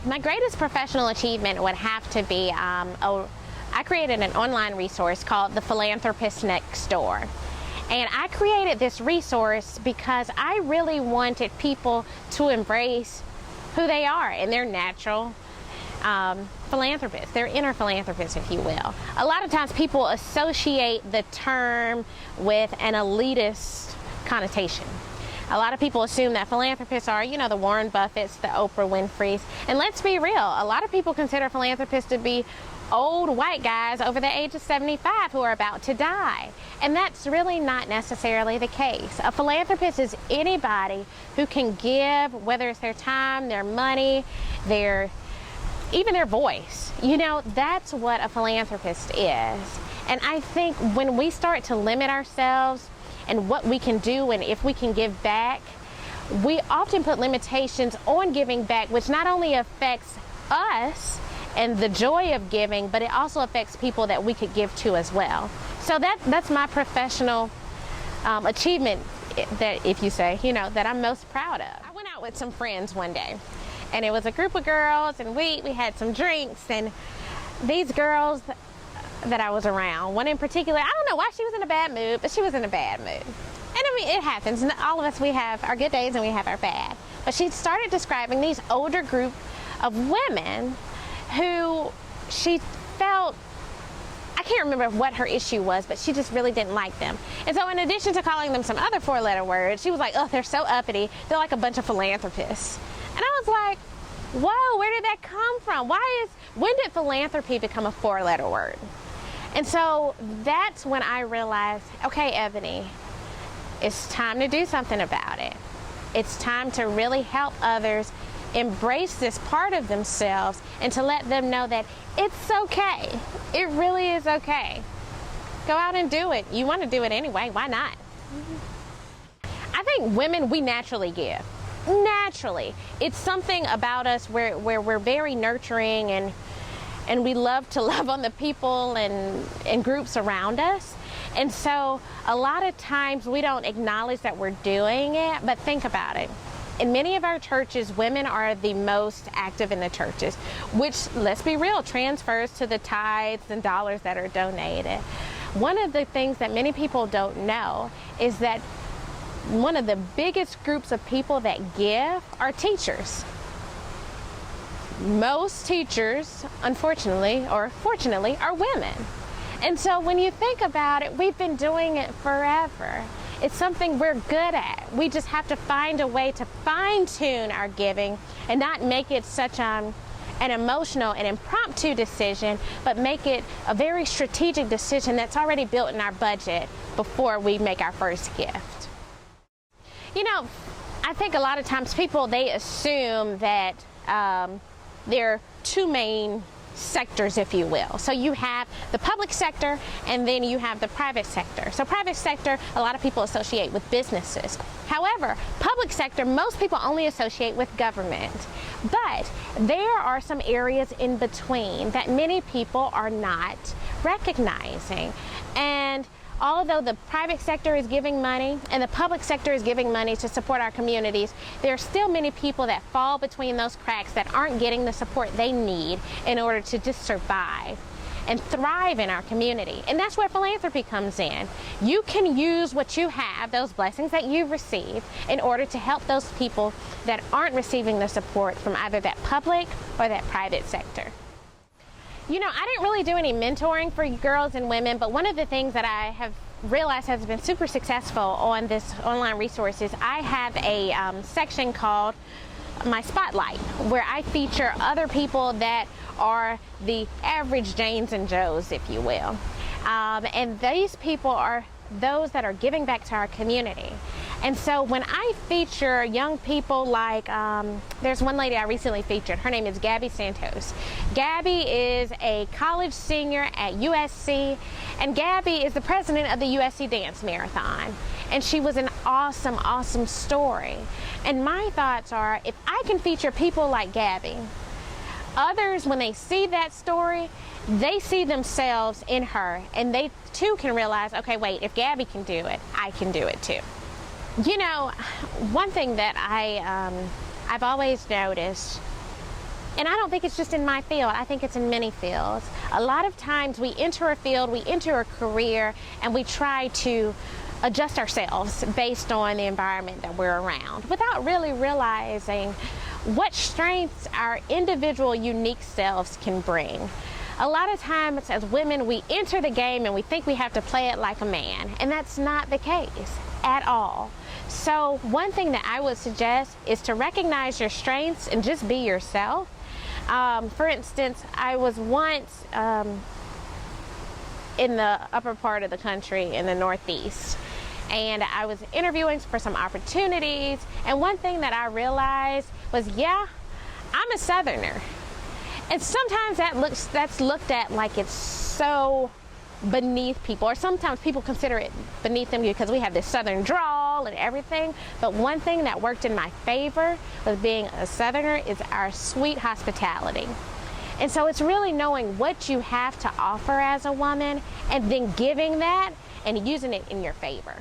My greatest professional achievement would have to be I created an online resource called the Philanthropist Next Door. And I created this resource because I really wanted people to embrace who they are and their natural philanthropists, their inner philanthropists, if you will. A lot of times people associate the term with an elitist connotation. A lot of people assume that philanthropists are, you know, the Warren Buffetts, the Oprah Winfreys. And let's be real, a lot of people consider philanthropists to be old white guys over the age of 75 who are about to die. And that's really not necessarily the case. A philanthropist is anybody who can give, whether it's their time, their money, even their voice. You know, that's what a philanthropist is. And I think when we start to limit ourselves and what we can do and if we can give back, we often put limitations on giving back, which not only affects us and the joy of giving, but it also affects people that we could give to as well. So that's my professional achievement, that, if you say, you know, that I'm most proud of. I went out with some friends one day, and it was a group of girls, and we had some drinks, and these girls that I was around, one in particular, I don't know why she was in a bad mood, but she was in a bad mood. And I mean, it happens. All of us, we have our good days and we have our bad. But she started describing these older group of women who she felt, I can't remember what her issue was, but she just really didn't like them. And so in addition to calling them some other four-letter words, she was like, oh, they're so uppity. They're like a bunch of philanthropists. And I was like, whoa, where did that come from? When did philanthropy become a four-letter word? And so that's when I realized, okay, Ebony, it's time to do something about it. It's time to really help others embrace this part of themselves and to let them know that it's okay. It really is okay. Go out and do it. You want to do it anyway. Why not? I think women, we naturally give. Naturally. It's something about us where we're very nurturing and we love to love on the people and groups around us. And so a lot of times we don't acknowledge that we're doing it, but think about it. In many of our churches, women are the most active in the churches, which, let's be real, transfers to the tithes and dollars that are donated. One of the things that many people don't know is that one of the biggest groups of people that give are teachers. Most teachers, unfortunately or fortunately, are women. And so when you think about it, we've been doing it forever. It's something we're good at. We just have to find a way to fine-tune our giving and not make it such an emotional and impromptu decision, but make it a very strategic decision that's already built in our budget before we make our first gift. You know, I think a lot of times people, they assume that there are two main sectors, if you will. So you have the public sector and then you have the private sector. So private sector, a lot of people associate with businesses. However, public sector, most people only associate with government. But there are some areas in between that many people are not recognizing. And although the private sector is giving money and the public sector is giving money to support our communities, there are still many people that fall between those cracks that aren't getting the support they need in order to just survive and thrive in our community. And that's where philanthropy comes in. You can use what you have, those blessings that you've received, in order to help those people that aren't receiving the support from either that public or that private sector. You know, I didn't really do any mentoring for girls and women, but one of the things that I have realized has been super successful on this online resource is I have a section called my Spotlight, where I feature other people that are the average Janes and Joes, if you will. And these people are those that are giving back to our community. And so when I feature young people like, there's one lady I recently featured, her name is Gabby Santos. Gabby is a college senior at USC, and Gabby is the president of the USC Dance Marathon. And she was an awesome, awesome story. And my thoughts are, if I can feature people like Gabby, others, when they see that story, they see themselves in her, and they too can realize, okay, wait, if Gabby can do it, I can do it too. You know, one thing that I've always noticed And I don't think it's just in my field. I think it's in many fields. A lot of times we enter a field, we enter a career, and we try to adjust ourselves based on the environment that we're around without really realizing what strengths our individual unique selves can bring. A lot of times as women, we enter the game and we think we have to play it like a man, and that's not the case at all. So one thing that I would suggest is to recognize your strengths and just be yourself. For instance, I was once in the upper part of the country in the Northeast, and I was interviewing for some opportunities, and one thing that I realized was, yeah, I'm a Southerner. And sometimes that's looked at like it's so beneath people, or sometimes people consider it beneath them because we have this Southern drawl and everything. But one thing that worked in my favor with being a Southerner is our sweet hospitality. And so it's really knowing what you have to offer as a woman and then giving that and using it in your favor.